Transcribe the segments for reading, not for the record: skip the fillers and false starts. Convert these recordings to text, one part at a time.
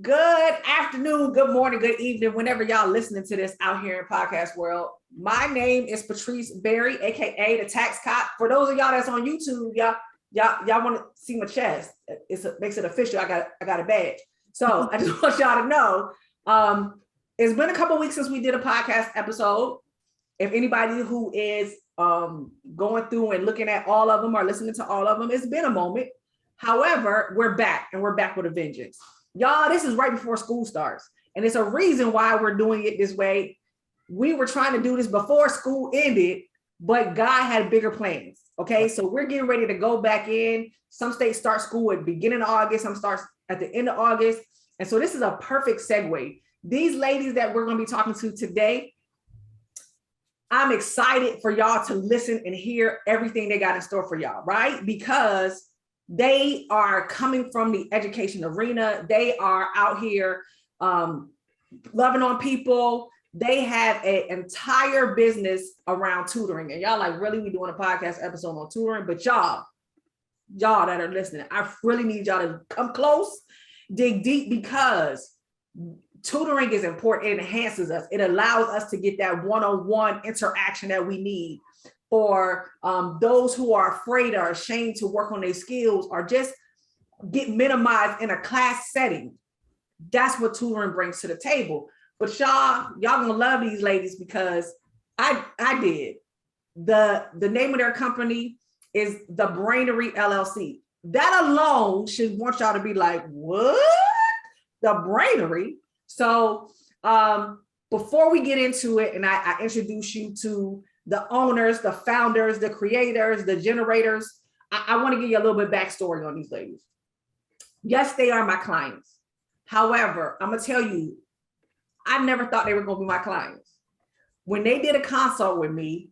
Good afternoon, good morning, good evening, whenever y'all listening to this out here in podcast world. My name is Patrice Berry, aka the Tax Cop. For those of y'all that's on YouTube, y'all want to see my chest. Makes it official. I got a badge. So I just want y'all to know. It's been a couple weeks since we did a podcast episode. If anybody who is going through and looking at all of them or listening to all of them, it's been a moment. However, we're back and we're back with a vengeance. Y'all, this is right before school starts. And it's a reason why we're doing it this way. We were trying to do this before school ended, but God had bigger plans. Okay, so we're getting ready to go back in. Some states start school at the beginning of August, some starts at the end of August. And so this is a perfect segue. These ladies that we're going to be talking to today, I'm excited for y'all to listen and hear everything they got in store for y'all, right? Because they are coming from the education arena. They are out here loving on people. They have an entire business around tutoring. And y'all like, really, we doing a podcast episode on tutoring? But y'all that are listening, I really need y'all to come close, dig deep, because tutoring is important. It enhances us. It allows us to get that one-on-one interaction that we need. For those who are afraid or ashamed to work on their skills or just get minimized in a class setting. That's what tutoring brings to the table. But y'all gonna love these ladies because I did. The name of their company is the Brainery LLC. That alone should want y'all to be like, what? The Brainery? So before we get into it, and I introduce you to the owners, the founders, the creators, the generators, I want to give you a little bit backstory on these ladies. Yes, they are my clients. However, I'm going to tell you, I never thought they were going to be my clients. When they did a consult with me,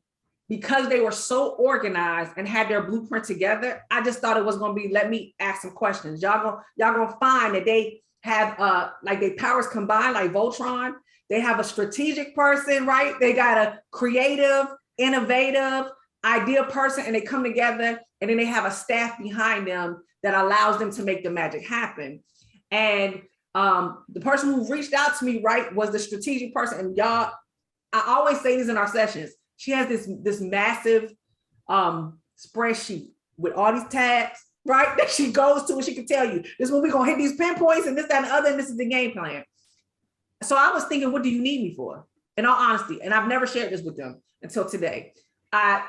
because they were so organized and had their blueprint together, I just thought it was going to be, let me ask some questions. Y'all gonna find that they have like their powers combined, like Voltron. They have a strategic person, right? They got a creative, innovative idea person, and they come together, and then they have a staff behind them that allows them to make the magic happen. And the person who reached out to me, right, was the strategic person. And y'all, I always say this in our sessions. She has this massive spreadsheet with all these tabs, right, that she goes to, and she can tell you, this is when we're gonna hit these pinpoints and this, that, and the other, and this is the game plan. So I was thinking, what do you need me for? In all honesty, and I've never shared this with them until today. I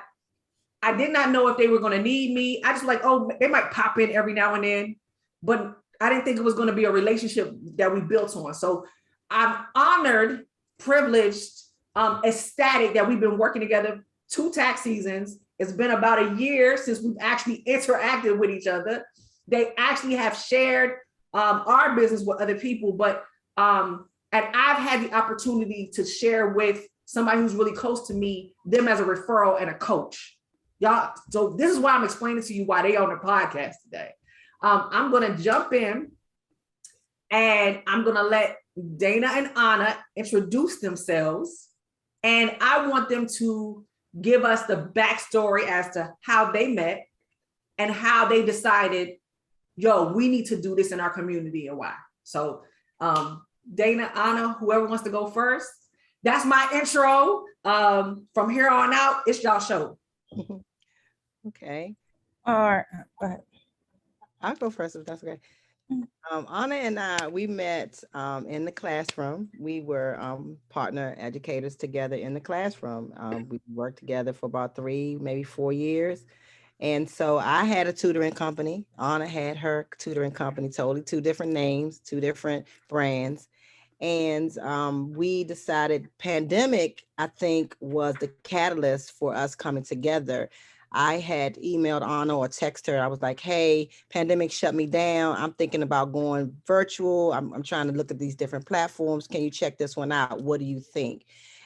did not know if they were going to need me. I just like, oh, they might pop in every now and then, but I didn't think it was going to be a relationship that we built on. So I'm honored, privileged, ecstatic that we've been working together 2 tax seasons. It's been about a year since we've actually interacted with each other. They actually have shared our business with other people, but and I've had the opportunity to share with somebody who's really close to me, them as a referral and a coach. Y'all, so this is why I'm explaining to you why they on the podcast today. I'm gonna jump in and I'm gonna let Dana and Anna introduce themselves. And I want them to give us the backstory as to how they met and how they decided, yo, we need to do this in our community and why. So Dana, Anna, whoever wants to go first. That's my intro. From here on out, it's y'all show. Okay. All right. Go ahead. I'll go first if that's okay. Anna and I, we met in the classroom. We were partner educators together in the classroom. We worked together for about 3, maybe 4 years. And so I had a tutoring company. Anna had her tutoring company, totally 2 different names, 2 different brands. And we decided pandemic, I think, was the catalyst for us coming together. I had emailed Anna or texted her. I was like, hey, pandemic shut me down. I'm thinking about going virtual. I'm trying to look at these different platforms. Can you check this one out? What do you think?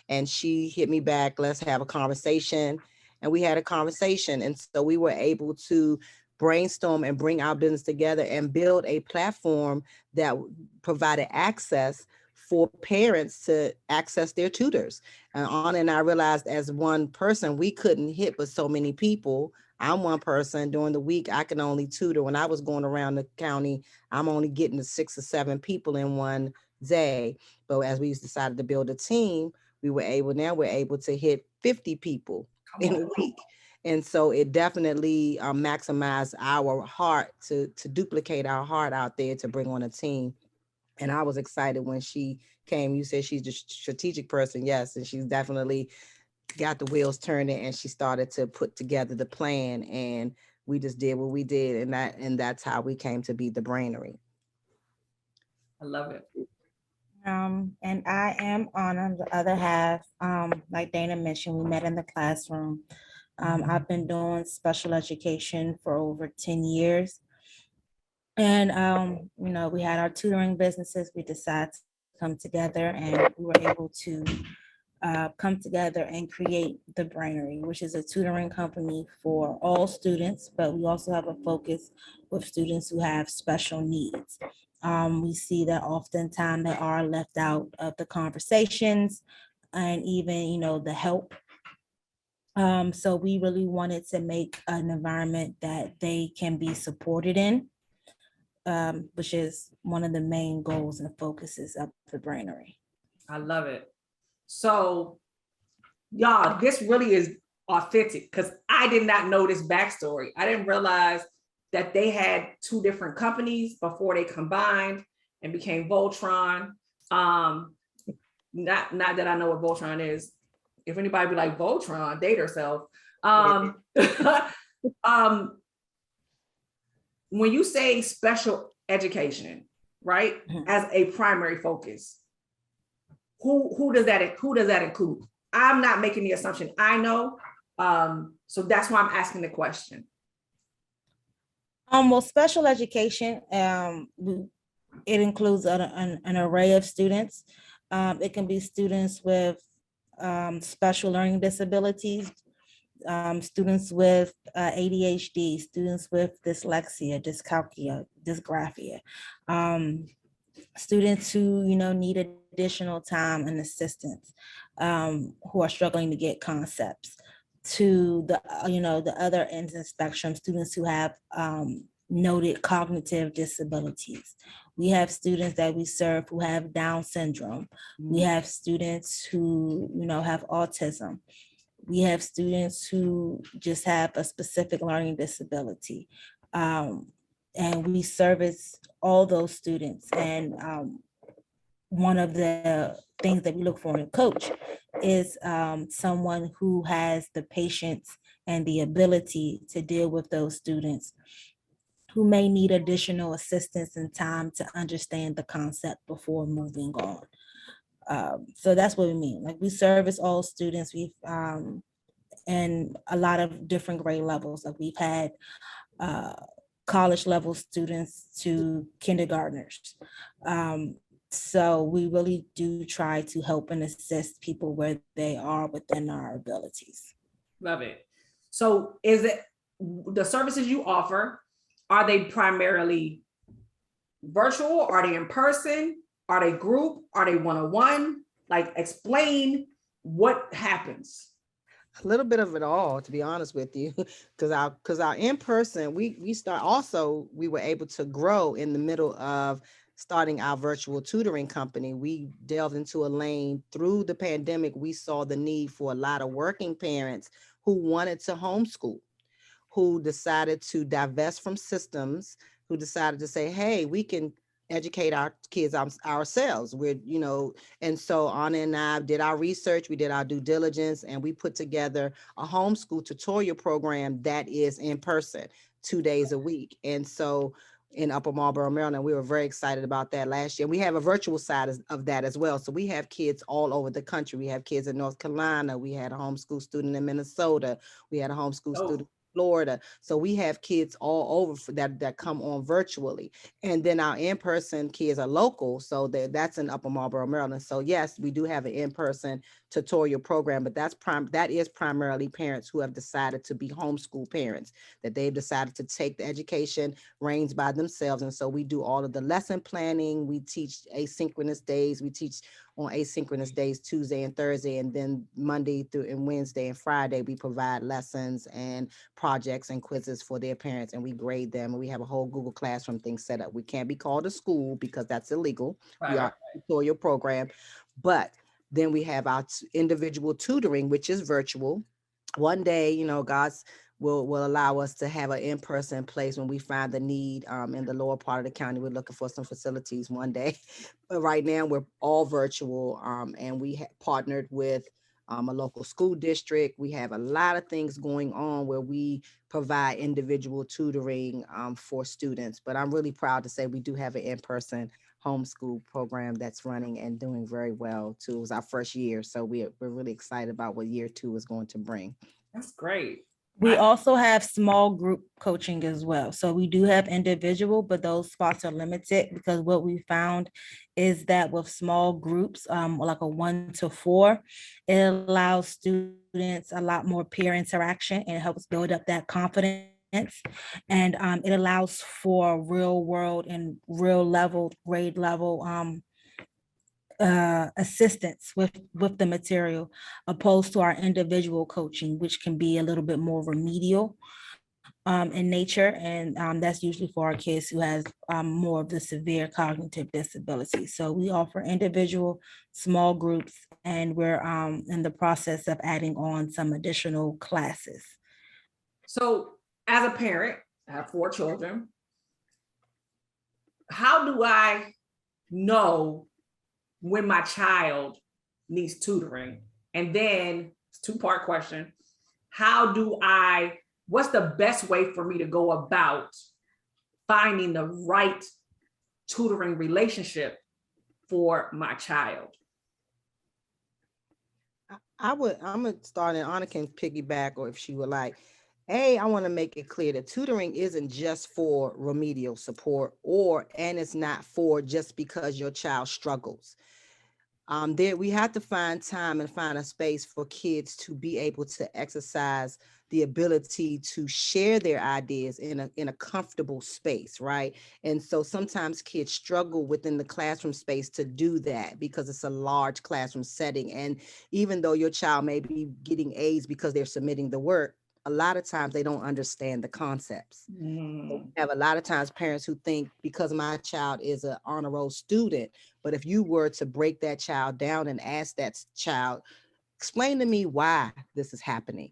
And she hit me back, let's have a conversation. And we had a conversation. And so we were able to brainstorm and bring our business together and build a platform that provided access for parents to access their tutors. And Anna and I realized as one person, we couldn't hit with so many people I'm one person during the week, I can only tutor. When I was going around the county, I'm only getting to 6 or 7 people in one day. But as we decided to build a team, we're able to hit 50 people in a week. And so it definitely maximized our heart to duplicate our heart out there to bring on a team. And I was excited when she came. You said she's a strategic person. Yes. And she's definitely got the wheels turning, and she started to put together the plan, and we just did what we did. And that's how we came to be the Brainery. I love it. And I am on the other half. Like Dana mentioned, we met in the classroom. I've been doing special education for over 10 years. And, we had our tutoring businesses. We decided to come together, and we were able to come together and create the Brainery, which is a tutoring company for all students, but we also have a focus with students who have special needs. We see that oftentimes they are left out of the conversations and even, the help. So we really wanted to make an environment that they can be supported in, which is one of the main goals and focuses of the Brainery. I love it. So, y'all, this really is authentic because I did not know this backstory. I didn't realize that they had two different companies before they combined and became Voltron. Not that I know what Voltron is. If anybody be like Voltron, date herself. When you say special education, right, as a primary focus, who does that include? I'm not making the assumption I know. So that's why I'm asking the question. Well, special education, it includes an array of students. It can be students with special learning disabilities, students with ADHD, students with dyslexia, dyscalculia, dysgraphia, students who need additional time and assistance, who are struggling to get concepts, to the other ends of the spectrum, students who have noted cognitive disabilities. We have students that we serve who have Down syndrome. We have students who have autism. We have students who just have a specific learning disability. And we service all those students. And one of the things that we look for in a coach is someone who has the patience and the ability to deal with those students who may need additional assistance and time to understand the concept before moving on. So that's what we mean. Like, we service all students. We've and a lot of different grade levels. Like, we've had college level students to kindergartners. So we really do try to help and assist people where they are within our abilities. Love it. So is it the services you offer, are they primarily virtual? Are they in person? Are they group? Are they one-on-one? Like, explain what happens. A little bit of it all, to be honest with you, because our in-person, we were able to grow in the middle of starting our virtual tutoring company. We delved into a lane through the pandemic. We saw the need for a lot of working parents who wanted to homeschool, who decided to divest from systems, who decided to say, hey, we can educate our kids ourselves. And so Anna and I did our research, we did our due diligence, and we put together a homeschool tutorial program that is in person 2 days a week. And so in Upper Marlboro, Maryland, we were very excited about that last year. We have a virtual side of that as well. So we have kids all over the country. We have kids in North Carolina. We had a homeschool student in Minnesota. We had a homeschool student Florida. So we have kids all over for that come on virtually. And then our in-person kids are local. So that's in Upper Marlboro, Maryland. So yes, we do have an in-person tutorial program, but that is primarily parents who have decided to be homeschool parents, that they've decided to take the education reins by themselves. And so we do all of the lesson planning. We teach asynchronous days. We teach on asynchronous days, Tuesday and Thursday, and then Monday through and Wednesday and Friday, we provide lessons and projects and quizzes for their parents, and we grade them, and we have a whole Google Classroom thing set up. We can't be called a school because that's illegal. We are a tutorial program, but then we have our individual tutoring, which is virtual. One day, you know, God's will allow us to have an in-person place when we find the need in the lower part of the county. We're looking for some facilities one day, but right now we're all virtual, and we partnered with a local school district. We have a lot of things going on where we provide individual tutoring for students, but I'm really proud to say we do have an in-person homeschool program that's running and doing very well too. It was our first year, so we're really excited about what year 2 is going to bring. That's great. We also have small group coaching as well. So we do have individual, but those spots are limited because what we found is that with small groups, like a 1 to 4, it allows students a lot more peer interaction and it helps build up that confidence. And it allows for real world and real level, grade level assistance with the material, opposed to our individual coaching, which can be a little bit more remedial in nature, and that's usually for our kids who has more of the severe cognitive disability. So we offer individual small groups, and we're in the process of adding on some additional classes. So as a parent, I have 4 children. How do I know when my child needs tutoring? And then it's a 2-part question. What's the best way for me to go about finding the right tutoring relationship for my child? I'm gonna start, and Anna can piggyback, or if she would like. I want to make it clear that tutoring isn't just for remedial support, and it's not for just because your child struggles. We have to find time and find a space for kids to be able to exercise the ability to share their ideas in a comfortable space, right? And so sometimes kids struggle within the classroom space to do that because it's a large classroom setting. And even though your child may be getting A's because they're submitting the work, a lot of times they don't understand the concepts. So we have a lot of times parents who think because my child is an honor roll student, but if you were to break that child down and ask that child, explain to me why this is happening,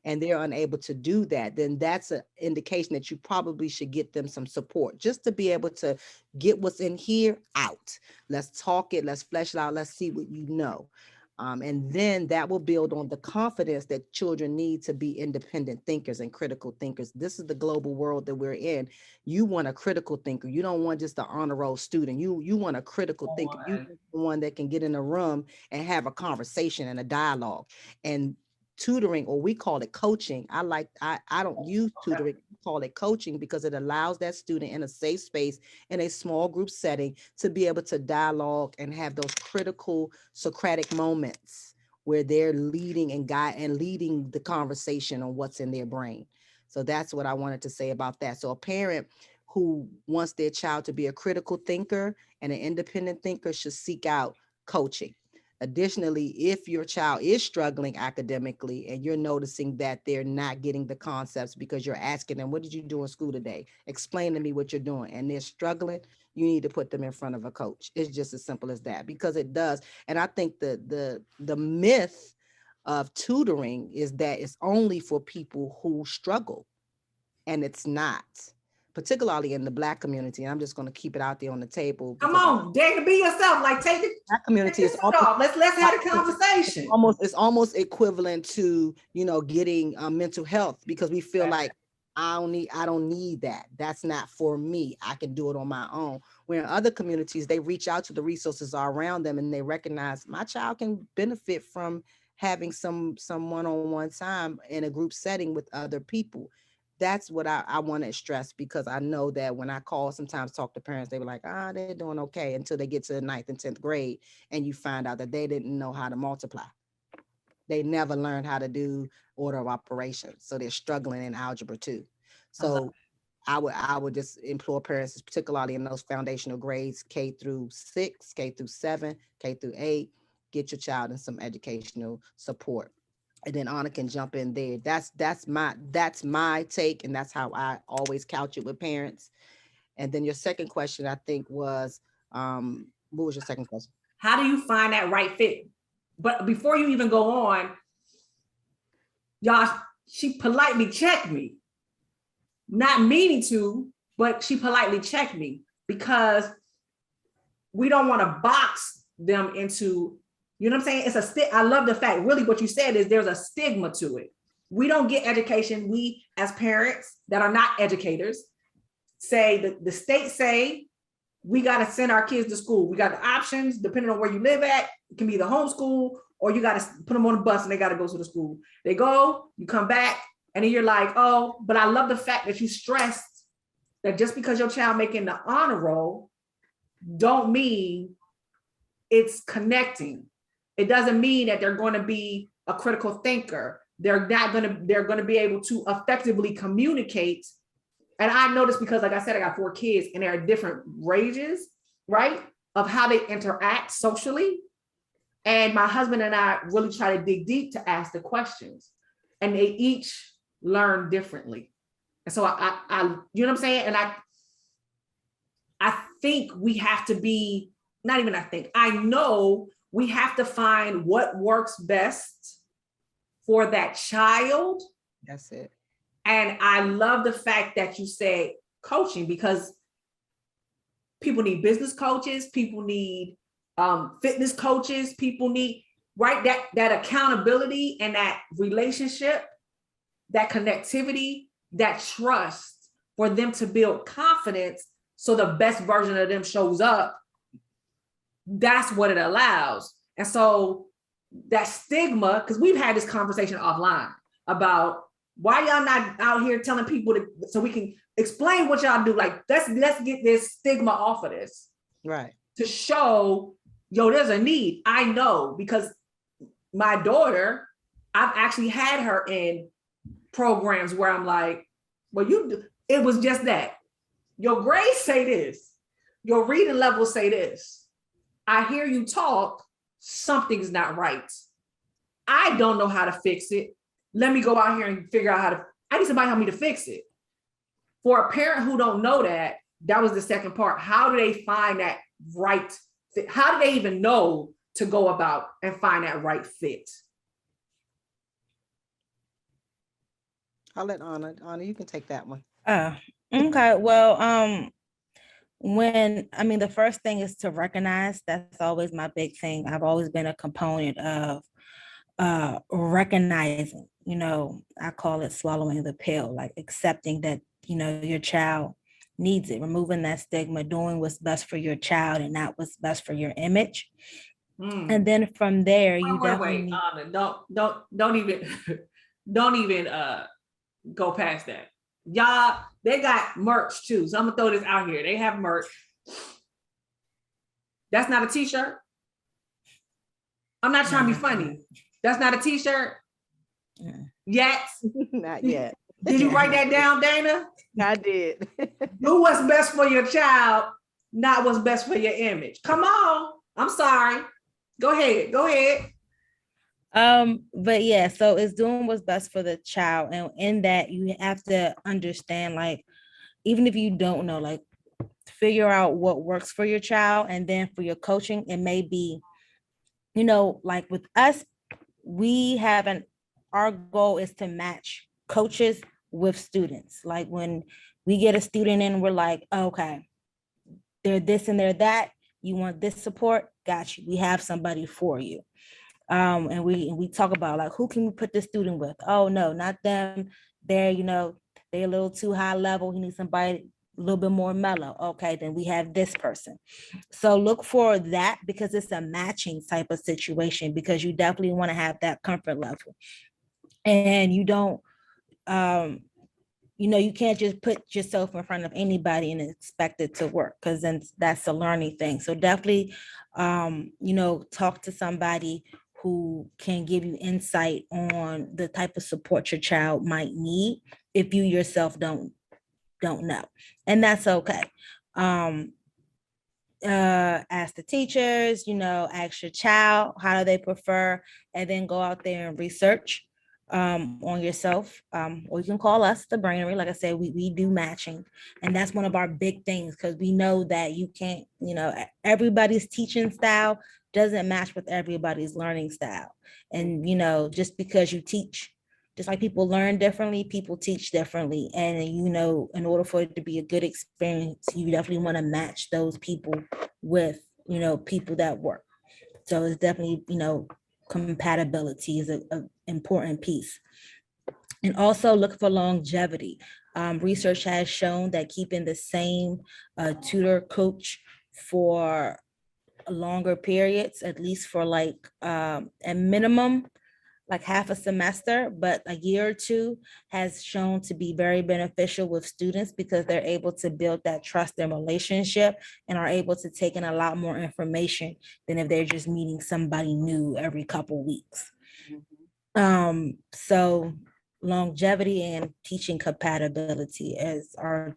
and they're unable to do that, then that's an indication that you probably should get them some support just to be able to get what's in here out. Let's talk it, let's flesh it out, let's see what you know. And then that will build on the confidence that children need to be independent thinkers and critical thinkers. This is the global world that we're in. You want a critical thinker. You don't want just an honor roll student. You want a critical thinker. You want one that can get in a room and have a conversation and a dialogue. And tutoring, or we call it coaching. I don't use tutoring, we call it coaching because it allows that student in a safe space in a small group setting to be able to dialogue and have those critical Socratic moments where they're leading and leading the conversation on what's in their brain. So that's what I wanted to say about that. So a parent who wants their child to be a critical thinker and an independent thinker should seek out coaching. Additionally, if your child is struggling academically and you're noticing that they're not getting the concepts because you're asking them, what did you do in school today? Explain to me what you're doing. And they're struggling, you need to put them in front of a coach. It's just as simple as that, because it does. And I think the myth of tutoring is that it's only for people who struggle, and it's not. Particularly in the Black community. And I'm just going to keep it out there on the table. Come on, Dana, be yourself. Like, take it. Black community is let's have a conversation. It's almost equivalent to, getting mental health, because we feel like I don't need that. That's not for me. I can do it on my own. Where in other communities, they reach out to the resources around them and they recognize my child can benefit from having some one-on-one time in a group setting with other people. That's what I want to stress, because I know that when I sometimes talk to parents, they were like, they're doing okay, until they get to the 9th and 10th grade and you find out that they didn't know how to multiply. They never learned how to do order of operations. So they're struggling in algebra too. So I would just implore parents, particularly in those foundational grades, K through 6, K through 7, K through 8, get your child in some educational support. and then Anna can jump in there. That's my take, and that's how I always couch it with parents. And then your second question, I think, was what was your second question? How do you find that right fit? But before you even go on, y'all, she politely checked me. Not meaning to, but she politely checked me because we don't want to box them into, you know what I'm saying? It's I love the fact, really what you said is there's a stigma to it. We don't get education. We, as parents that are not educators, say the state say we got to send our kids to school. We got the options depending on where you live at. It can be the homeschool, or you got to put them on a bus and they got to go to the school. They go, you come back, and then you're like, oh, but I love the fact that you stressed that just because your child making the honor roll don't mean it's connecting. It doesn't mean that they're going to be a critical thinker. They're going to be able to effectively communicate. And I noticed because, like I said, I got 4 kids and there are different ranges, right, of how they interact socially. And my husband and I really try to dig deep to ask the questions, and they each learn differently. And so I you know what I'm saying? And I think we have to be, not even I know we have to find what works best for that child. That's it. And I love the fact that you said coaching, because people need business coaches, people need fitness coaches, people need, right, that accountability and that relationship, that connectivity, that trust for them to build confidence so the best version of them shows up. That's what it allows. And so that stigma, because we've had this conversation offline about why y'all not out here telling people so we can explain what y'all do. Like, let's get this stigma off of this. Right. To show, yo, there's a need. I know, because my daughter, I've actually had her in programs where I'm like, well, it was just that. Your grades say this. Your reading levels say this. I hear you talk, something's not right. I don't know how to fix it. Let me go out here and figure out I need somebody to help me to fix it. For a parent who don't know that was the second part. How do they find that right fit? How do they even know to go about and find that right fit? I'll let Anna, you can take that one. Okay. Well, the first thing is to recognize. That's always my big thing. I've always been a component of recognizing, I call it swallowing the pill, like accepting that, your child needs it, removing that stigma, doing what's best for your child and not what's best for your image. And then from there, wait, don't even go past that. Y'all, they got merch too. So I'm gonna throw this out here. They have merch. That's not a t-shirt. I'm not trying to be funny. That's not a t-shirt. Yet. Not yet. Did you write that down, Dana? I did. Do what's best for your child, not what's best for your image. Come on. I'm sorry. Go ahead. But yeah, so it's doing what's best for the child. And in that, you have to understand, like, even if you don't know, like, figure out what works for your child. And then for your coaching, it may be, like with us, our goal is to match coaches with students. Like when we get a student in, we're like, okay, they're this and they're that. You want this support? Got you. We have somebody for you. And we talk about, like, who can we put this student with? Oh no, not them. They're a little too high level. You need somebody a little bit more mellow. Okay, then we have this person. So look for that, because it's a matching type of situation, because you definitely want to have that comfort level. And you don't, you can't just put yourself in front of anybody and expect it to work, because then that's a learning thing. So definitely, talk to somebody who can give you insight on the type of support your child might need if you yourself don't know. And that's okay. Ask the teachers, ask your child, how do they prefer, and then go out there and research on yourself, or you can call us the Brainery. Like I said, we do matching, and that's one of our big things, because we know that you can't, everybody's teaching style doesn't match with everybody's learning style. And just because you teach, just like people learn differently, people teach differently. And in order for it to be a good experience, you definitely want to match those people with people that work. So it's definitely, compatibility is a important piece. And also look for longevity. Research has shown that keeping the same tutor coach for longer periods, at least for like a minimum, like half a semester, but a year or two, has shown to be very beneficial with students, because they're able to build that trust and relationship and are able to take in a lot more information than if they're just meeting somebody new every couple weeks. So longevity and teaching compatibility as our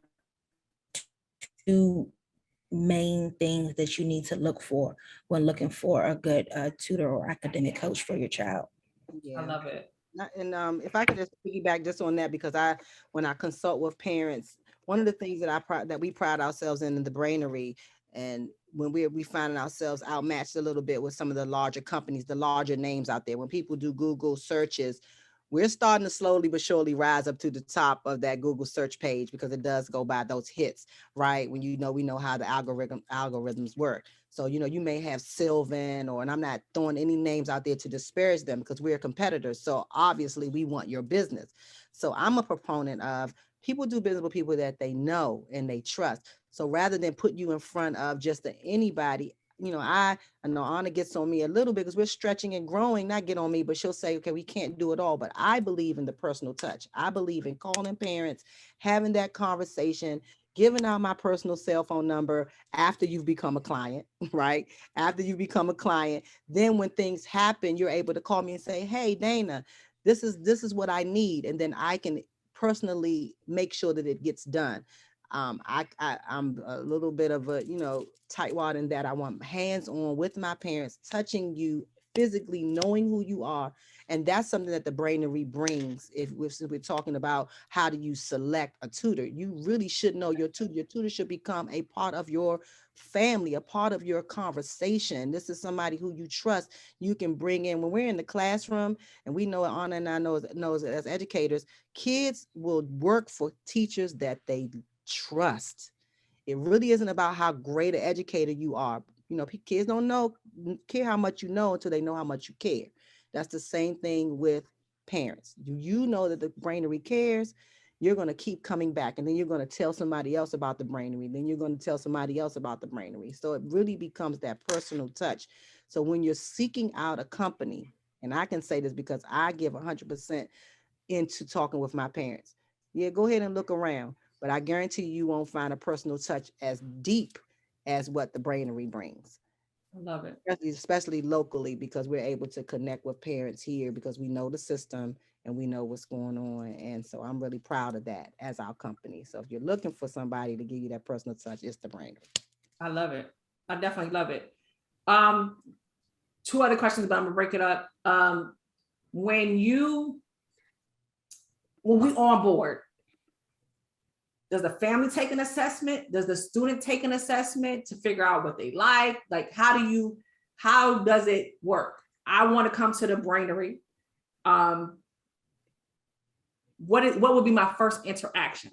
two main things that you need to look for when looking for a good tutor or academic coach for your child. I love it. And if I could just piggyback just on that, because when I consult with parents, one of the things that we pride ourselves in the Brainery, and when we finding ourselves outmatched a little bit with some of the larger companies, the larger names out there, when people do Google searches, we're starting to slowly but surely rise up to the top of that Google search page, because it does go by those hits, right? When we know how the algorithms work. So, you may have Sylvan, and I'm not throwing any names out there to disparage them, because we're competitors. So obviously we want your business. So I'm a proponent of people do business with people that they know and they trust. So rather than put you in front of just anybody, I know Anna gets on me a little bit because we're stretching and growing, not get on me, but she'll say, okay, we can't do it all. But I believe in the personal touch. I believe in calling parents, having that conversation, giving out my personal cell phone number after you've become a client, right? After you become a client, then when things happen, you're able to call me and say, hey, Dana, this is what I need. And then I can personally make sure that it gets done. I'm a little bit of a, tightwad in that I want hands-on with my parents, touching you physically, knowing who you are. And that's something that the Brainery brings. If we're talking about how do you select a tutor, you really should know your tutor. Your tutor should become a part of your family, a part of your conversation. This is somebody who you trust. You can bring in when we're in the classroom, and we know, Anna and I knows as educators, kids will work for teachers that they trust. It really isn't about how great an educator you are. Kids don't care how much you know until they know how much you care. That's the same thing with parents. Do you know that the Brainery cares? You're going to keep coming back, and then you're going to tell somebody else about the Brainery. Then you're going to tell somebody else about the Brainery. So it really becomes that personal touch. So when you're seeking out a company, and I can say this because I give 100% into talking with my parents. Yeah, go ahead and look around, but I guarantee you won't find a personal touch as deep as what the Brainery brings. I love it. Especially locally, because we're able to connect with parents here because we know the system and we know what's going on. And so I'm really proud of that as our company. So if you're looking for somebody to give you that personal touch, it's the Brainery. I love it. I definitely love it. Two other questions, but I'm gonna break it up. When we on board, does the family take an assessment? Does the student take an assessment to figure out what they like? Like, how does it work? I want to come to the Brainery. What would be my first interaction?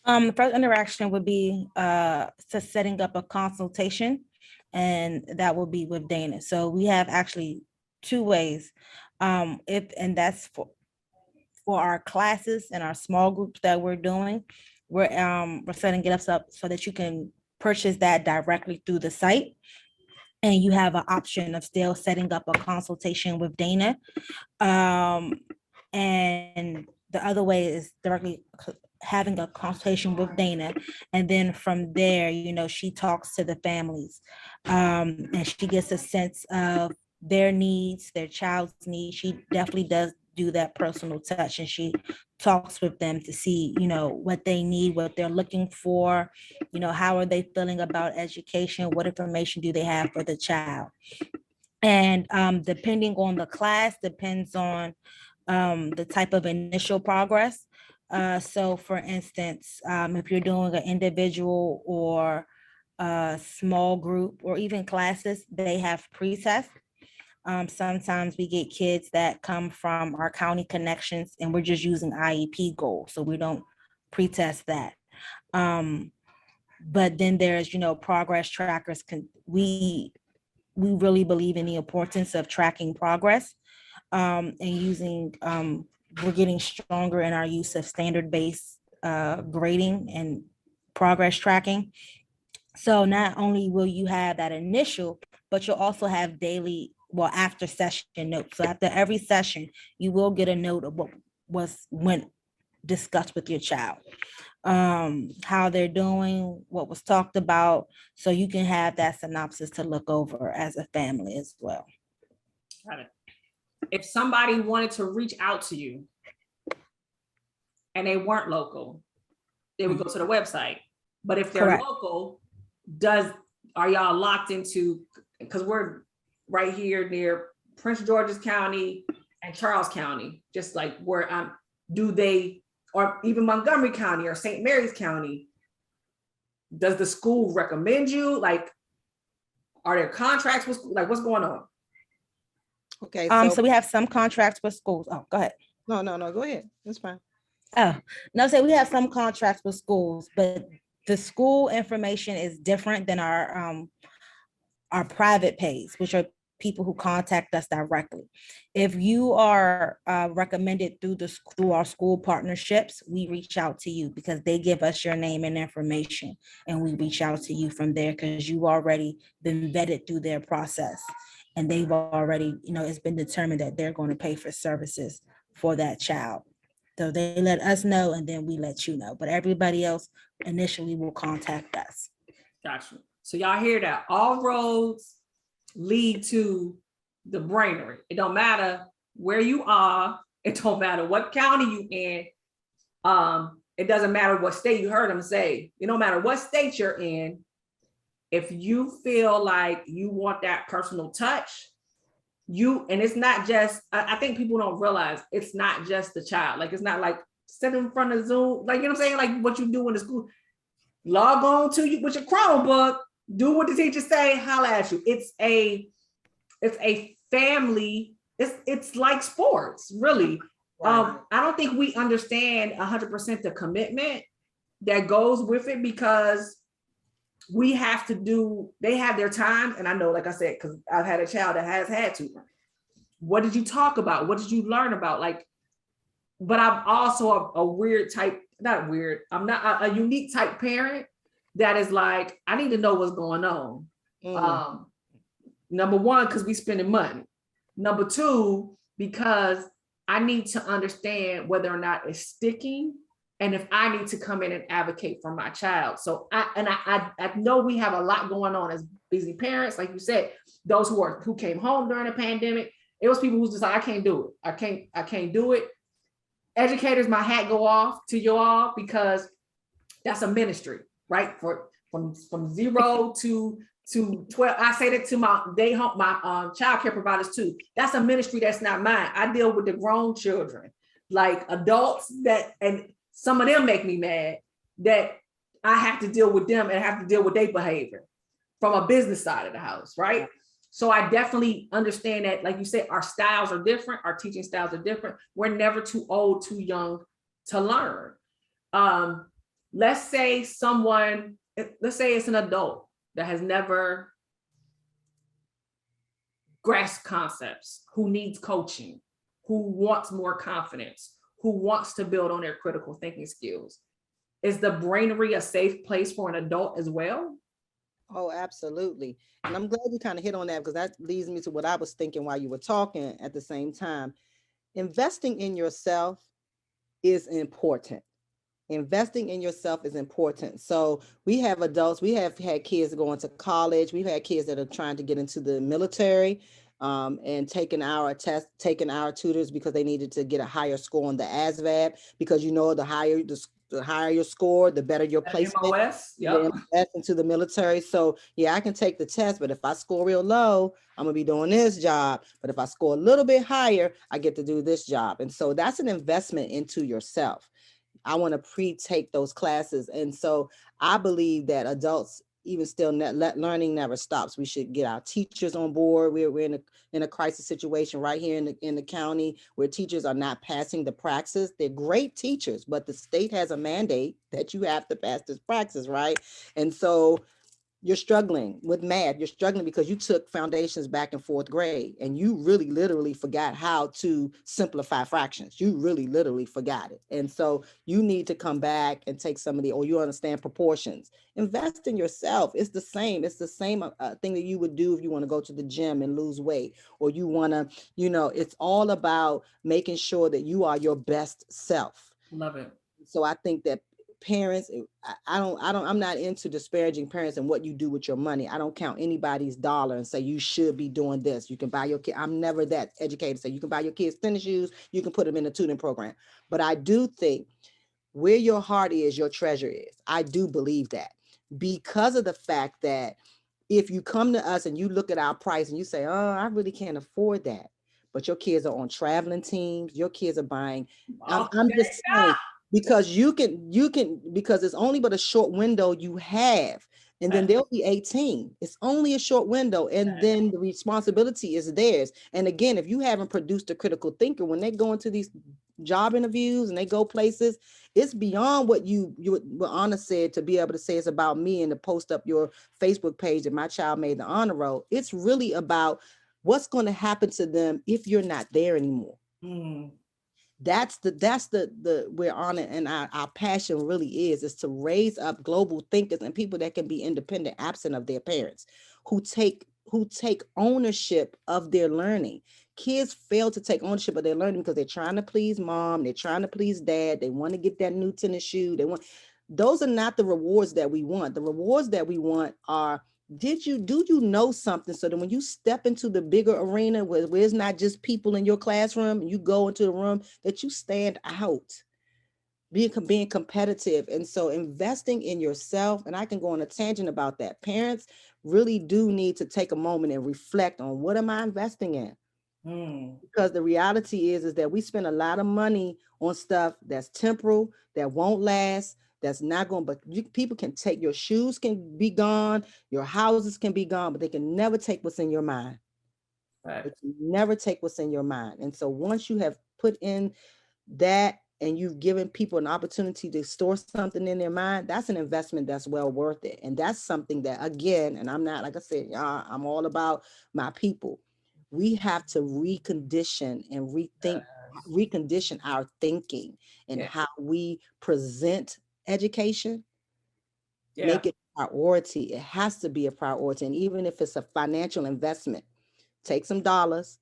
The first interaction would be to setting up a consultation, and that will be with Dana. So we have actually two ways. That's for our classes and our small groups that we're doing. We're setting it up so that you can purchase that directly through the site, and you have an option of still setting up a consultation with Dana. And the other way is directly having a consultation with Dana, and then from there, she talks to the families, and she gets a sense of their needs, their child's needs. She definitely does do that personal touch, and she talks with them to see, what they need, what they're looking for, how are they feeling about education, what information do they have for the child. And depending on the class, depends on the type of initial progress. So for instance, if you're doing an individual or a small group or even classes, they have pre-tests. Sometimes we get kids that come from our county connections and we're just using IEP goals, so we don't pre-test that. But then there's, progress trackers. We really believe in the importance of tracking progress, and using, we're getting stronger in our use of standard-based grading and progress tracking. So not only will you have that initial, but you'll also have daily, well, after session notes. So after every session, you will get a note of what went discussed with your child, how they're doing, what was talked about. So you can have that synopsis to look over as a family as well. Got it. If somebody wanted to reach out to you and they weren't local, they would go to the website. But if they're Correct. local, are y'all locked into, because we're right here near Prince George's County and Charles County, just like where do they, or even Montgomery County or St. Mary's County, does the school recommend you? Like, are there contracts with, like, what's going on? Okay. So we have some contracts with schools. Oh, go ahead. No, go ahead. That's fine. Oh, no, so we have some contracts with schools, but the school information is different than our private pays, which are people who contact us directly. If you are recommended through our school partnerships, we reach out to you because they give us your name and information, and we reach out to you from there because you've already been vetted through their process, and they've already, it's been determined that they're going to pay for services for that child. So they let us know, and then we let you know. But everybody else initially will contact us. Gotcha. So y'all hear that? All roads lead to the Brainery. It don't matter where you are. It don't matter what county you in. It doesn't matter what state. You heard them say. It don't matter what state you're in. If you feel like you want that personal touch, and it's not just, I think people don't realize it's not just the child. Like, it's not like sitting in front of Zoom, like, what I'm saying? Like what you do in the school, log on to you with your Chromebook, do what the teacher say, holla at you. It's a family. It's like sports, really. Right. I don't think we understand 100% the commitment that goes with it, because we have to do, they have their time. And I know, like I said, because I've had a child that has had to. What did you talk about? What did you learn about? Like, but I'm also a weird type, not weird, I'm not a unique type parent that is like, I need to know what's going on. Number one, because we spending money. Number two, because I need to understand whether or not it's sticking, and if I need to come in and advocate for my child. So I know we have a lot going on as busy parents, like you said, those who came home during the pandemic. It was people who's just like, I can't do it. I can't do it. Educators, my hat go off to you all, because that's a ministry, right? From 0 to 12. I say that to my child care providers too. That's a ministry that's not mine. I deal with the grown children, like adults and some of them make me mad that I have to deal with them and have to deal with their behavior from a business side of the house, right? So I definitely understand that, like you said, our styles are different. Our teaching styles are different. We're never too old, too young to learn. Let's say it's an adult that has never grasped concepts, who needs coaching, who wants more confidence, who wants to build on their critical thinking skills. Is the Brainery a safe place for an adult as well? Oh, absolutely. And I'm glad you kind of hit on that, because that leads me to what I was thinking while you were talking at the same time. Investing in yourself is important. Investing in yourself is important. So we have adults, we have had kids going to college, we've had kids that are trying to get into the military, and taking our tutors because they needed to get a higher score on the ASVAB, because the higher the the higher your score, the better your placement. MOS, Yeah, that's into the military. So yeah, I can take the test, but if I score real low, I'm gonna be doing this job. But if I score a little bit higher, I get to do this job. And so that's an investment into yourself. I want to pre-take those classes. And so I believe that adults, even still, learning never stops. We should get our teachers on board. We're in a crisis situation right here in the county where teachers are not passing the praxis. They're great teachers, but the state has a mandate that you have to pass this praxis, right? And so you're struggling with math. You're struggling because you took foundations back in fourth grade and you really literally forgot how to simplify fractions. You really literally forgot it. And so you need to come back and take some of the, or you understand proportions. Invest in yourself. It's the same. It's the same thing that you would do if you want to go to the gym and lose weight, or you want to, it's all about making sure that you are your best self. Love it. So I think that parents, I'm not into disparaging parents and what you do with your money. I don't count anybody's dollar and say you should be doing this. You can buy your kid. I'm never that educated. So you can buy your kids tennis shoes. You can put them in a tutoring program. But I do think where your heart is, your treasure is. I do believe that, because of the fact that if you come to us and you look at our price and you say, oh, I really can't afford that, but your kids are on traveling teams, your kids are buying. I'm just saying, because you can, because it's only but a short window you have, and then they'll be 18. It's only a short window, and then the responsibility is theirs. And again, if you haven't produced a critical thinker, when they go into these job interviews and they go places, it's beyond what what Anna said, to be able to say it's about me and to post up your Facebook page that my child made the honor roll. It's really about what's going to happen to them if you're not there anymore. That's the where Anna and our passion really is to raise up global thinkers and people that can be independent, absent of their parents, who take ownership of their learning. Kids fail to take ownership of their learning because they're trying to please mom, they're trying to please dad, they want to get that new tennis shoe, those are not the rewards that we want. The rewards that we want are, do you know something, so that when you step into the bigger arena where it's not just people in your classroom, and you go into the room, that you stand out, being competitive. And so investing in yourself, and I can go on a tangent about that. Parents really do need to take a moment and reflect on, what am I investing in? Because the reality is that we spend a lot of money on stuff that's temporal, that won't last, that's not going, but people can take, your shoes can be gone, your houses can be gone, but they can never take what's in your mind. Right. They can never take what's in your mind. And so once you have put in that, and you've given people an opportunity to store something in their mind, that's an investment that's well worth it. And that's something that, again, and I'm not, like I said, I'm all about my people. We have to recondition and recondition our thinking and how we present education. Make it a priority. It has to be a priority. And even if it's a financial investment, take some dollars,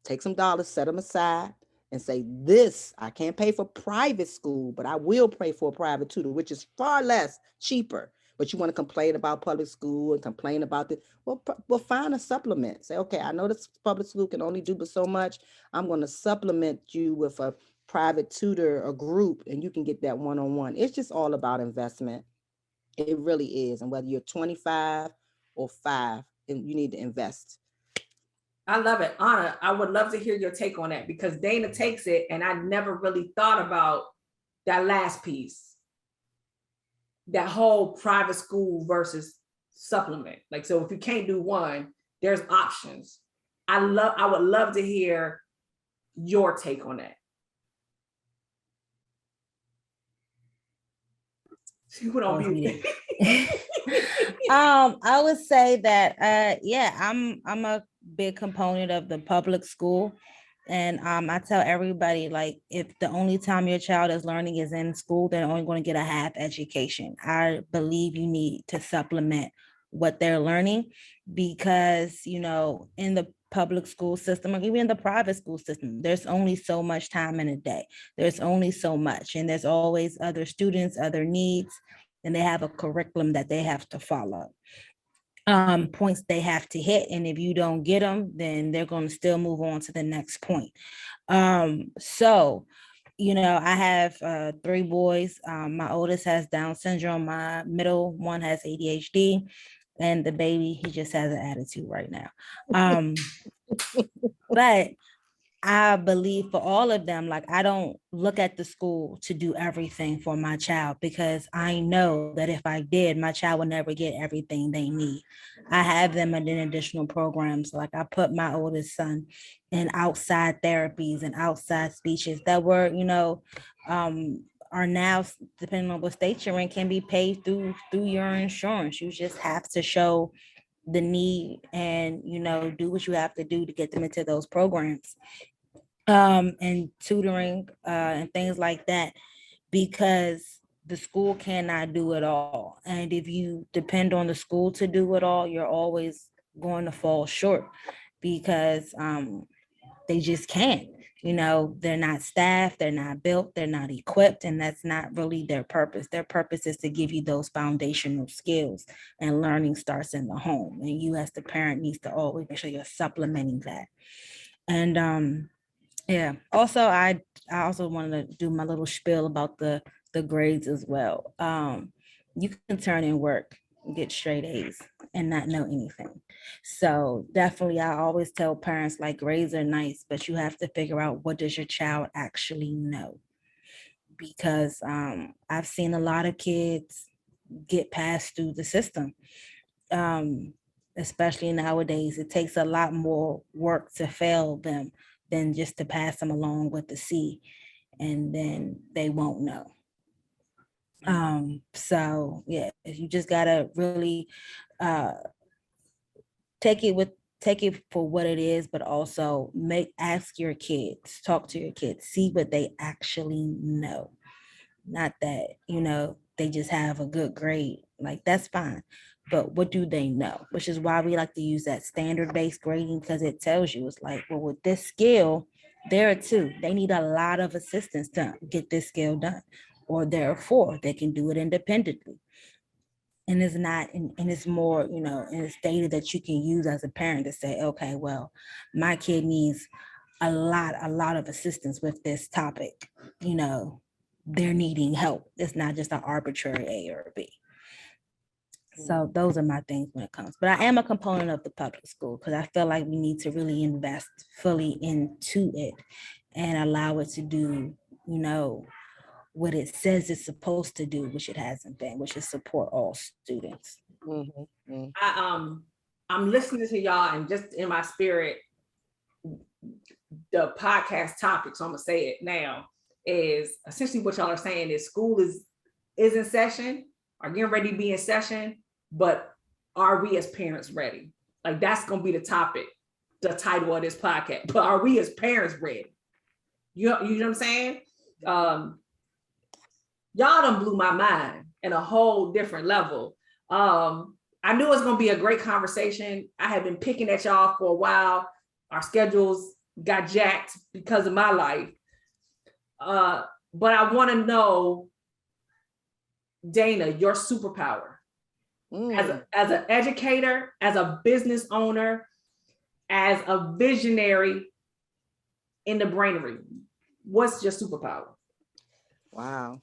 set them aside, and say, this, I can't pay for private school, but I will pay for a private tutor, which is far less cheaper. But you want to complain about public school and complain about this, well, find a supplement. Say, okay, I know this public school can only do but so much. I'm going to supplement you with a private tutor, a group, and you can get that one-on-one. It's just all about investment. It really is. And whether you're 25 or 5, and you need to invest. I love it. Anna, I would love to hear your take on that, because Dana takes it, and I never really thought about that last piece, that whole private school versus supplement. Like, so if you can't do one, there's options. I would love to hear your take on that. She went on mute. I would say that I'm a big component of the public school, and I tell everybody, like, if the only time your child is learning is in school, they're only going to get a half education. I believe you need to supplement what they're learning, because in the public school system, or even in the private school system, there's only so much time in a day. There's only so much, and there's always other students, other needs, and they have a curriculum that they have to follow, points they have to hit. And if you don't get them, then they're going to still move on to the next point. So I have 3 boys. My oldest has Down syndrome. My middle one has ADHD, and the baby, he just has an attitude right now. But I believe for all of them, like, I don't look at the school to do everything for my child, because I know that if I did, my child would never get everything they need. I have them in additional programs. Like, I put my oldest son in outside therapies and outside speeches that were, are now, depending on what state you're in, can be paid through your insurance. You just have to show the need and, do what you have to do to get them into those programs, and tutoring, and things like that, because the school cannot do it all. And if you depend on the school to do it all, you're always going to fall short, because they just can't. They're not staffed, they're not built, they're not equipped, and that's not really their purpose. Their purpose is to give you those foundational skills, and learning starts in the home. And you, as the parent, needs to always make sure you're supplementing that. And yeah. Also, I also wanted to do my little spiel about the grades as well. You can turn in work and get straight A's and not know anything. So definitely, I always tell parents, like, grades are nice, but you have to figure out, what does your child actually know? Because I've seen a lot of kids get passed through the system. Um, Especially nowadays, it takes a lot more work to fail them than just to pass them along with the C, and then they won't know. So yeah, you just gotta really uh take it for what it is, but also ask your kids, talk to your kids, see what they actually know. Not that, they just have a good grade. Like, that's fine. But what do they know? Which is why we like to use that standard-based grading, because it tells you, it's like, well, with this skill, there are 2. They need a lot of assistance to get this skill done. Or there are 4. They can do it independently. And it's not, and it's more, and it's data that you can use as a parent to say, okay, well, my kid needs a lot of assistance with this topic. They're needing help. It's not just an arbitrary A or a B. So those are my things when it comes. But I am a component of the public school, because I feel like we need to really invest fully into it and allow it to do, what it says it's supposed to do, which it hasn't been, which is support all students. I'm listening to y'all, and just in my spirit, the podcast topic, so I'm gonna say it now, is essentially what y'all are saying is school is in session, or getting ready to be in session, but are we as parents ready? Like, that's gonna be the topic, the title of this podcast. But are we as parents ready? You know what I'm saying? Y'all done blew my mind in a whole different level. I knew it was gonna be a great conversation. I had been picking at y'all for a while. Our schedules got jacked because of my life. But I want to know, Dana, your superpower as an educator, as a business owner, as a visionary in the Brainery. What's your superpower? Wow.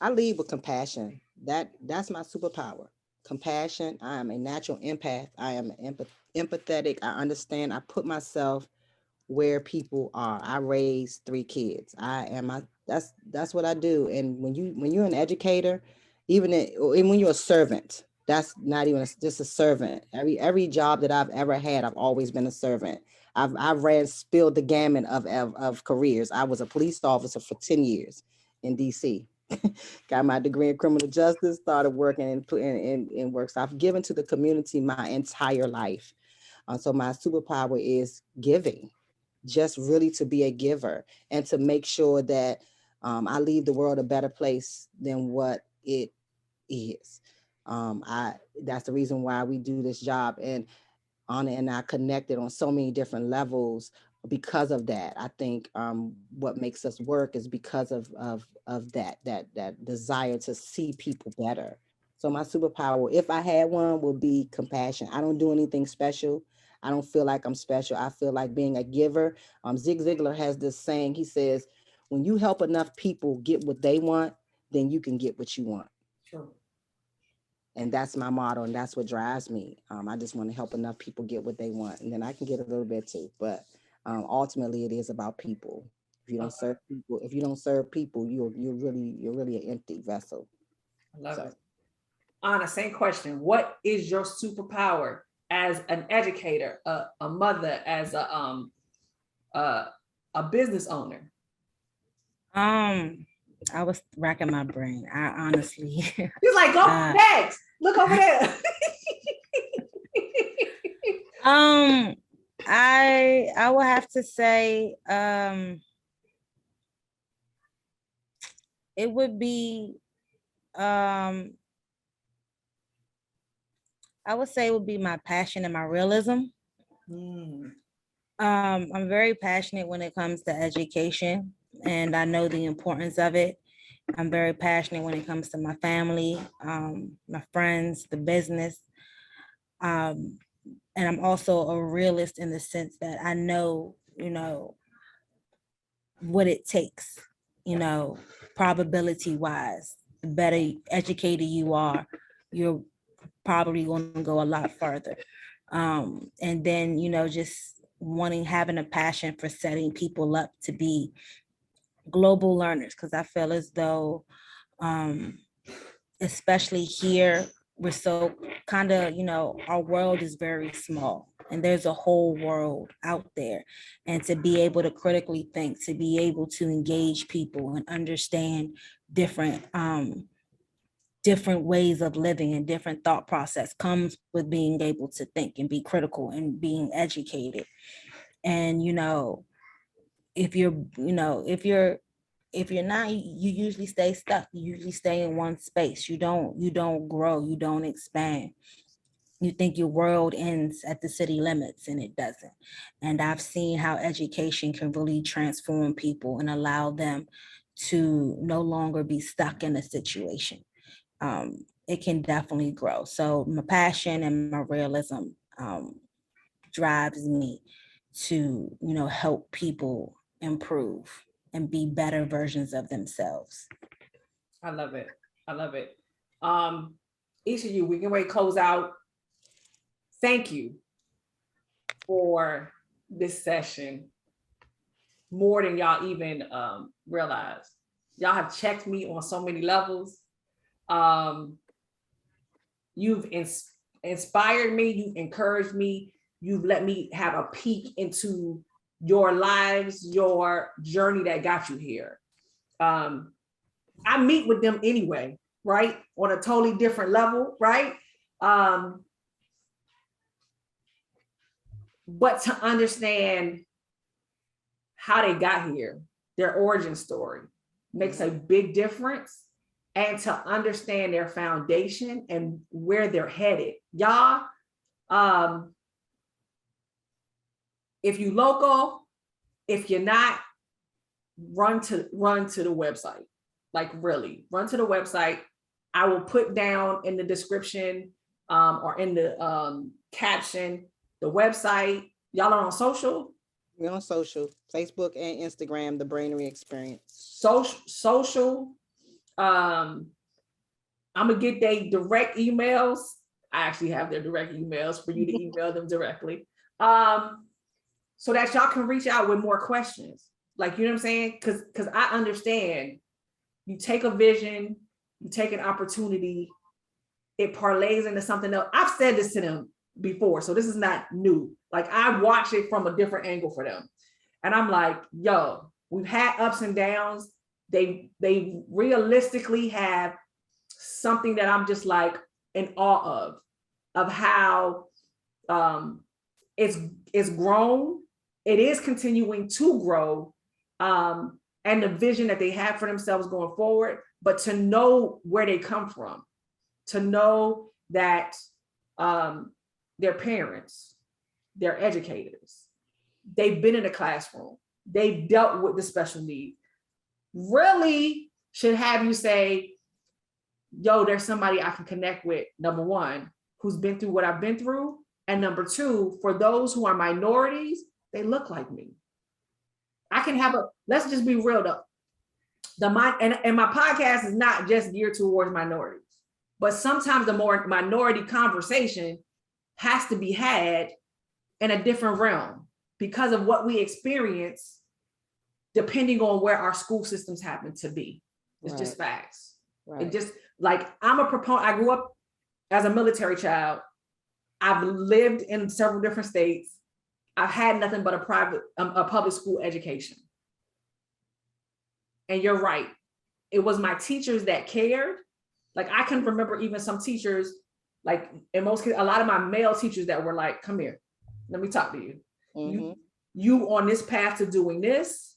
I lead with compassion. That's my superpower. Compassion. I am a natural empath. I am empathetic. I understand. I put myself where people are. I raised 3 kids. That's what I do. And when you're an educator, even when you're a servant, that's not even just a servant. Every job that I've ever had, I've always been a servant. I've spilled the gamut of careers. I was a police officer for 10 years in DC. Got my degree in criminal justice, started working in work. So I've given to the community my entire life. So my superpower is giving, just really to be a giver and to make sure that I leave the world a better place than what it is. That's the reason why we do this job, and Anna and I connected on so many different levels because of that. I think what makes us work is because of that desire to see people better. So my superpower, if I had one, would be compassion. I don't do anything special. I don't feel like I'm special. I feel like being a giver. Zig Ziglar has this saying. He says, when you help enough people get what they want, then you can get what you want. True. And that's my motto, and that's what drives me. I just want to help enough people get what they want, and then I can get a little bit too. But ultimately, it is about people. If you don't serve people, you're really an empty vessel. I love it. Anna, same question. What is your superpower as an educator, a mother, as a business owner? I was racking my brain. I honestly. He's like, go next. Look over there. I will have to say, it would be, I would say it would be my passion and my realism. I'm very passionate when it comes to education, and I know the importance of it. I'm very passionate when it comes to my family, my friends, the business. And I'm also a realist in the sense that I know, what it takes, probability wise. The better educated you are, you're probably going to go a lot further. And then, just having a passion for setting people up to be global learners, because I feel as though, especially here, we're so kind of, our world is very small and there's a whole world out there. And to be able to critically think, to be able to engage people and understand different ways of living and different thought process comes with being able to think and be critical and being educated. And, if you're not, you usually stay stuck. You usually stay in one space. You don't grow, you don't expand. You think your world ends at the city limits, and it doesn't. And I've seen how education can really transform people and allow them to no longer be stuck in a situation. It can definitely grow. So my passion and my realism drives me to, help people improve and be better versions of themselves. I love it. I love it. Each of you, we can wait close out. Thank you for this session. More than y'all even realize. Y'all have checked me on so many levels. You've inspired me, you've encouraged me, you've let me have a peek into your lives, your journey that got you here. I meet with them anyway, right? On a totally different level, right? But to understand how they got here, their origin story makes a big difference. And to understand their foundation and where they're headed. Y'all, if you local, if you're not, run to the website. Like really, run to the website. I will put down in the description or in the caption the website. Y'all are on social? We're on social, Facebook and Instagram, the Brainery Experience. Social. I'm gonna get their direct emails. I actually have their direct emails for you to email them directly. So that y'all can reach out with more questions. Like, you know what I'm saying? Because I understand you take a vision, you take an opportunity, it parlays into something else. I've said this to them before, so this is not new. Like, I watch it from a different angle for them. And I'm like, yo, we've had ups and downs. They realistically have something that I'm just like in awe of how it's grown. It is continuing to grow, and the vision that they have for themselves going forward, but to know where they come from, to know that their parents, their educators, they've been in a classroom, they've dealt with the special needs, really should have you say, yo, there's somebody I can connect with, number one, who's been through what I've been through. And number two, for those who are minorities, they look like me. I can have let's just be real though. and my podcast is not just geared towards minorities, but sometimes the more minority conversation has to be had in a different realm because of what we experience, depending on where our school systems happen to be. It's just facts. Right. It just, like, I'm a proponent. I grew up as a military child. I've lived in several different states. I've had nothing but a public school education. And you're right. It was my teachers that cared. Like, I can remember even some teachers, like in most cases, a lot of my male teachers that were like, come here, let me talk to you. Mm-hmm. You on this path to doing this,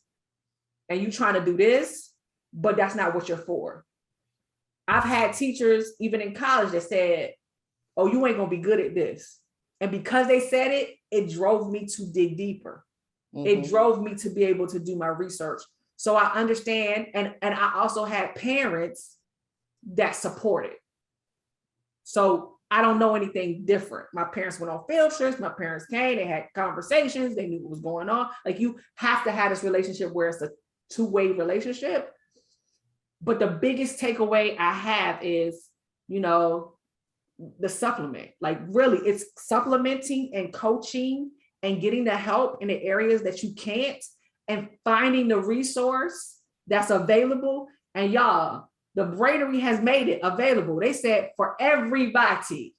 and you trying to do this, but that's not what you're for. I've had teachers, even in college, that said, oh, you ain't gonna be good at this. And because they said it, it drove me to dig deeper. Mm-hmm. It drove me to be able to do my research. So I understand, and I also had parents that supported. So I don't know anything different. My parents went on field trips, my parents came, they had conversations, they knew what was going on. Like, you have to have this relationship where it's a two-way relationship. But the biggest takeaway I have is, you know, the supplement. Like, really, it's supplementing and coaching and getting the help in the areas that you can't, and finding the resource that's available. And y'all, the Brainery has made it available. They said for everybody.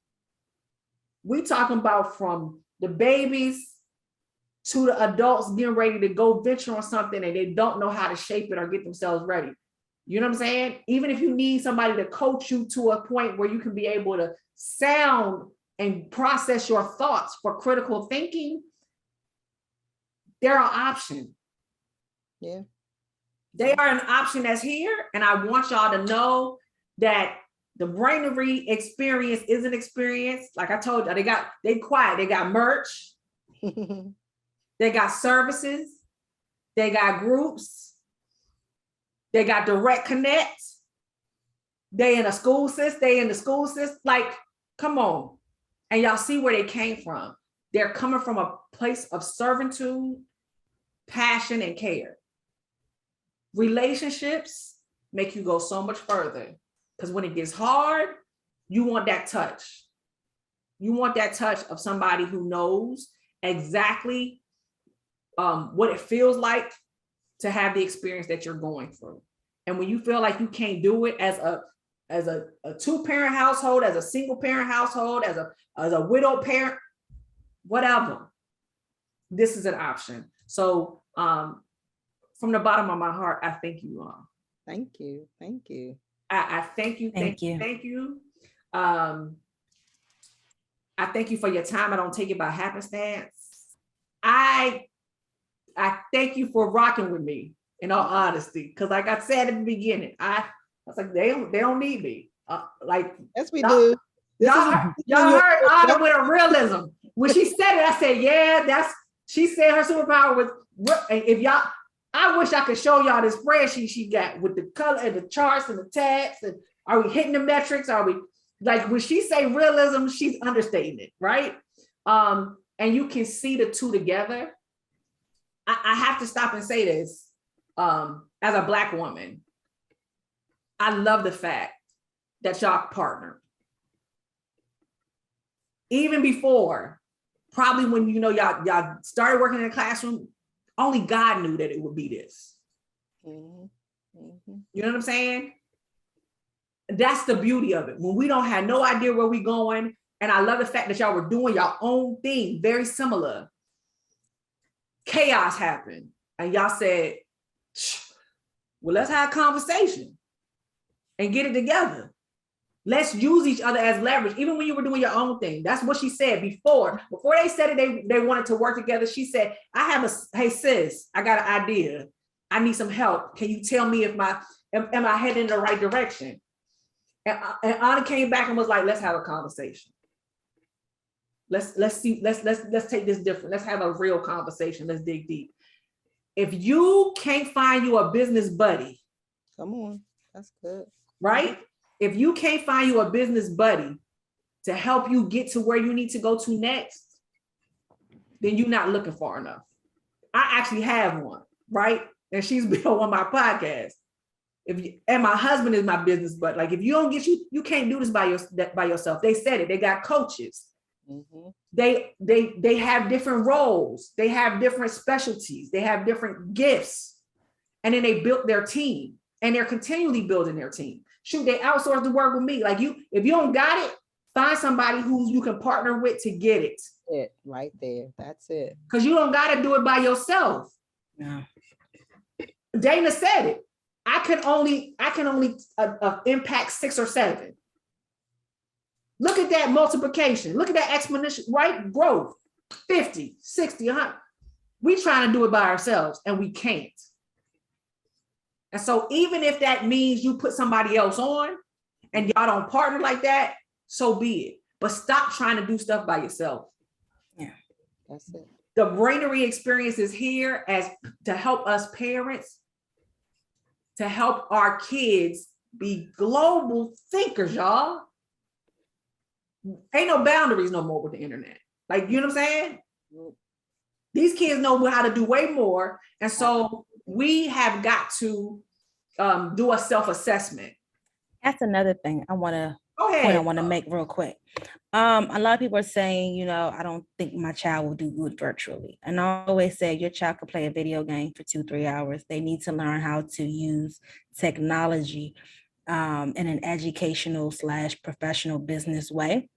We talking about from the babies to the adults getting ready to go venture on something and they don't know how to shape it or get themselves ready. You know what I'm saying? Even if you need somebody to coach you to a point where you can be able to sound and process your thoughts for critical thinking, there are options. Yeah. They are an option that's here. And I want y'all to know that the Brainery Experience is an experience. Like I told you, they got merch. They got services. They got groups. They got direct connect. They in the school system. Like, come on. And y'all see where they came from. They're coming from a place of servitude, passion, and care. Relationships make you go so much further, because when it gets hard, you want that touch. You want that touch of somebody who knows exactly what it feels like to have the experience that you're going through. And when you feel like you can't do it as a two-parent household, as a single parent household, as a widow parent, whatever, this is an option. So from the bottom of my heart, I thank you all. Thank you. Thank you. I thank you. Thank you. I thank you for your time. I don't take it by happenstance. I thank you for rocking with me, in all honesty, because like I said at the beginning, I was like, they don't need me. Like, yes, we do. Y'all heard Anna with a realism. When she said it, I said, yeah, she said her superpower was, if y'all, I wish I could show y'all this spreadsheet she got with the color and the charts and the text. And are we hitting the metrics? Are we, like, when she say realism, she's understating it, right? And you can see the two together. I have to stop and say this. As a Black woman, I love the fact that y'all partnered. Even before, probably when y'all started working in the classroom, only God knew that it would be this. Mm-hmm. Mm-hmm. You know what I'm saying? That's the beauty of it. When we don't have no idea where we're going, and I love the fact that y'all were doing your own thing, very similar. Chaos happened, and y'all said, well, let's have a conversation and get it together. Let's use each other as leverage, even when you were doing your own thing. That's what she said before they said it, they wanted to work together. She said, hey sis, I got an idea. I need some help. Can you tell me am I heading in the right direction? And Anna came back and was like, let's have a conversation. Let's see, let's take this different. Let's have a real conversation. Let's dig deep. If you can't find you a business buddy, come on, that's good. Right? If you can't find you a business buddy to help you get to where you need to go to next, then you're not looking far enough. I actually have one, right? And she's been on my podcast. and my husband is my business, but like if you don't get you can't do this by yourself. They said it. They got coaches. Mm-hmm. They have different roles. They have different specialties. They have different gifts, and then they built their team, and they're continually building their team. Shoot, they outsource the work with me. Like if you don't got it, find somebody who you can partner with to get it. It right there. That's it. Because you don't got to do it by yourself. No. Dana said it. I can only impact 6 or 7. Look at that multiplication. Look at that exponential, right? Growth, 50, 60, 100. We trying to do it by ourselves and we can't. And so even if that means you put somebody else on and y'all don't partner like that, so be it. But stop trying to do stuff by yourself. Yeah, that's it. The Brainery Experience is here as to help us parents, to help our kids be global thinkers, y'all. Ain't no boundaries no more with the internet. Like, you know what I'm saying? These kids know how to do way more. And so we have got to do a self-assessment. That's another thing I want to make real quick. A lot of people are saying, I don't think my child will do good virtually. And I always say your child could play a video game for 2-3 hours. They need to learn how to use technology in an educational / professional business way.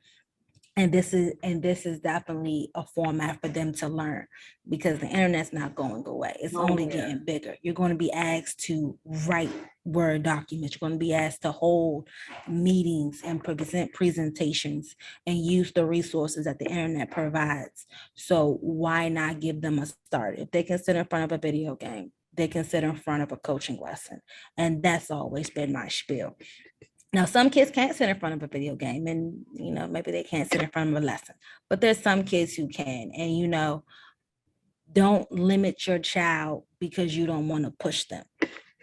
And this is definitely a format for them to learn, because the internet's not going away. It's only getting bigger. You're going to be asked to write Word documents. You're going to be asked to hold meetings and present presentations and use the resources that the internet provides. So why not give them a start? If they can sit in front of a video game, they can sit in front of a coaching lesson. And that's always been my spiel. Now, some kids can't sit in front of a video game and, maybe they can't sit in front of a lesson, but there's some kids who can. And, don't limit your child because you don't want to push them.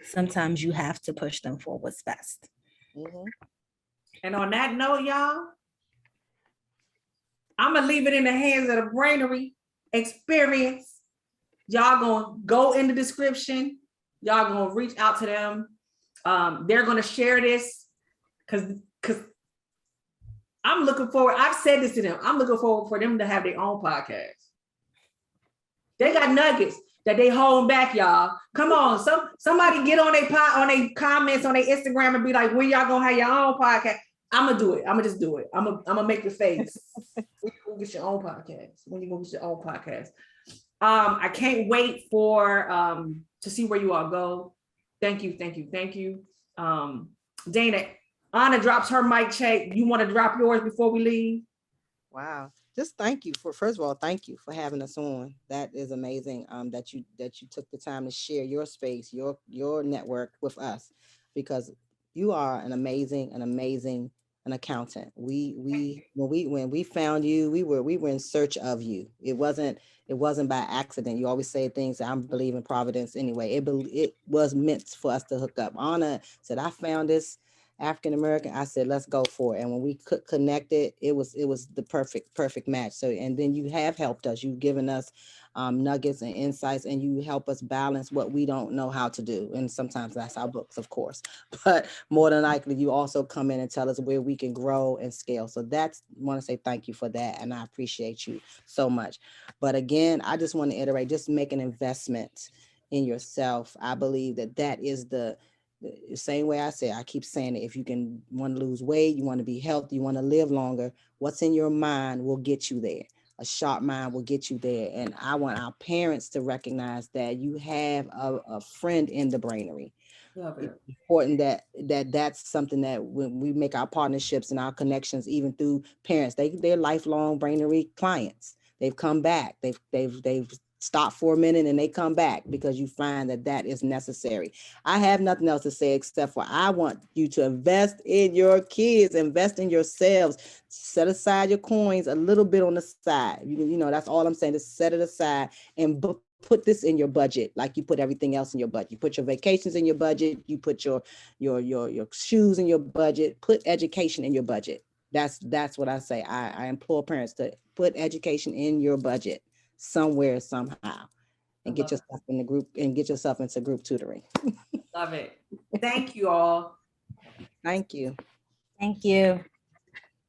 Sometimes you have to push them for what's best. Mm-hmm. And on that note, y'all, I'm going to leave it in the hands of the Brainery Experience. Y'all going to go in the description. Y'all going to reach out to them. They're going to share this. Because I'm looking forward, I've said this to them, I'm looking forward for them to have their own podcast. They got nuggets that they hold back, y'all. Come on, somebody get on their comments on their Instagram and be like, when y'all gonna have your own podcast? I'm gonna do it. I'm gonna just do it. I'm gonna make the face. When you gonna get your own podcast? When you gonna get your own podcast? I can't wait for to see where you all go. Thank you. Dana, Anna drops her mic check. You want to drop yours before we leave? Wow. Just thank you first of all, thank you for having us on. That is amazing that you took the time to share your space, your network with us, because you are an amazing accountant. When we found you, we were in search of you. It wasn't by accident. You always say things, I believe in providence anyway. It was meant for us to hook up. Anna said, I found this African-American. I said, let's go for it. And when we connected, it was the perfect match. So, and then you have helped us. You've given us nuggets and insights, and you help us balance what we don't know how to do. And sometimes that's our books, of course, but more than likely, you also come in and tell us where we can grow and scale. So I want to say thank you for that. And I appreciate you so much. But again, I just want to iterate, just make an investment in yourself. I believe that is the same way I keep saying it. If you want to lose weight, you want to be healthy, you want to live longer, what's in your mind will get you there. A sharp mind will get you there. And I want our parents to recognize that you have a friend in the Brainery. It's important that's something that when we make our partnerships and our connections, even through parents, they're lifelong Brainery clients. They've come back. They've stop for a minute and they come back because you find that is necessary. I have nothing else to say except for I want you to invest in your kids, invest in yourselves, set aside your coins a little bit on the side. That's all I'm saying, just set it aside and put this in your budget like you put everything else in your budget. You put your vacations in your budget, you put your shoes in your budget, put education in your budget. That's what I say. I implore parents to put education in your budget somewhere, somehow. and get yourself in the group and get yourself into group tutoring. Love it. Thank you all. Thank you. Thank you.